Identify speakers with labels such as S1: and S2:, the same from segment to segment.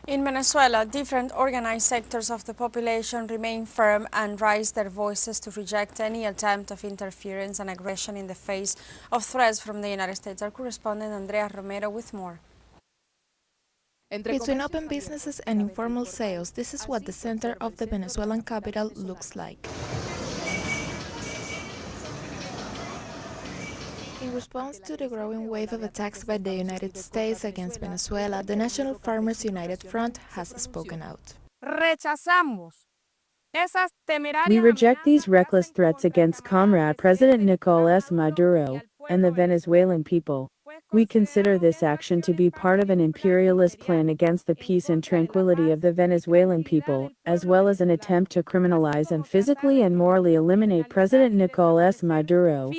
S1: In Venezuela, different organized sectors of the population remain firm and raise their voices to reject any attempt of interference and aggression in the face of threats from the United States. Our correspondent Andrea Romero with more.
S2: Between open businesses and informal sales, this is what the center of the Venezuelan capital looks like. In response to the growing wave of attacks by the United States against Venezuela, the National Farmers United Front has spoken out.
S3: We reject these reckless threats against Comrade President Nicolás Maduro and the Venezuelan people. We consider this action to be part of an imperialist plan against the peace and tranquility of the Venezuelan people, as well as an attempt to criminalize and physically and morally eliminate President Nicolás Maduro.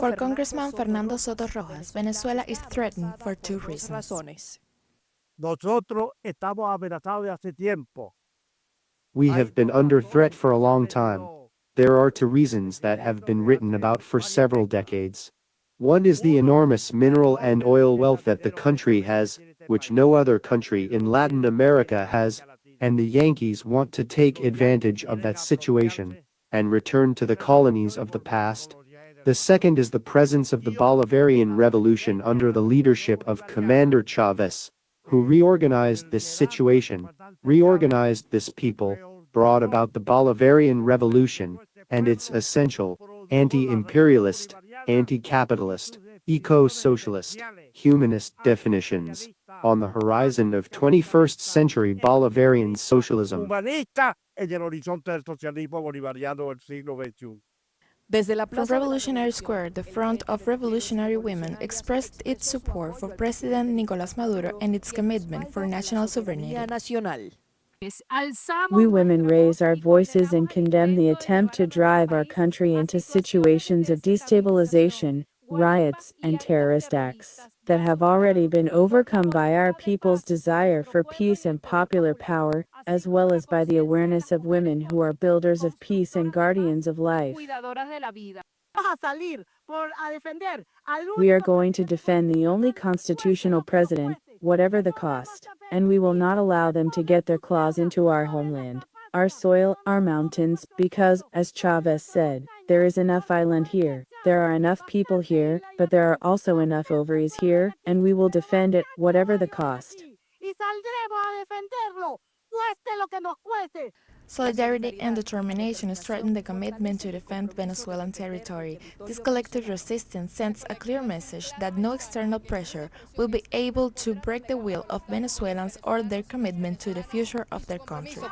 S2: For Congressman Fernando Soto Rojas, Venezuela is threatened for two reasons.
S4: We have been under threat for a long time. There are two reasons that have been written about for several decades. One is the enormous mineral and oil wealth that the country has, which no other country in Latin America has, and the Yankees want to take advantage of that situation and return to the colonies of the past. The second is the presence of the Bolivarian Revolution under the leadership of Commander Chavez, who reorganized this situation, reorganized this people, brought about the Bolivarian Revolution and its essential anti-imperialist, anti-capitalist, eco-socialist, humanist definitions on the horizon of 21st century Bolivarian socialism.
S2: From Revolutionary Square, the Front of Revolutionary Women expressed its support for President Nicolás Maduro and its commitment for national sovereignty.
S3: We women raise our voices and condemn the attempt to drive our country into situations of destabilization, riots, and terrorist acts that have already been overcome by our people's desire for peace and popular power, as well as by the awareness of women who are builders of peace and guardians of life. We are going to defend the only constitutional president, whatever the cost, and we will not allow them to get their claws into our homeland, our soil, our mountains, because, as Chavez said, there is enough island here, there are enough people here, but there are also enough ovaries here, and we will defend it, whatever the cost.
S2: Solidarity and determination strengthen the commitment to defend Venezuelan territory. This collective resistance sends a clear message that no external pressure will be able to break the will of Venezuelans or their commitment to the future of their country.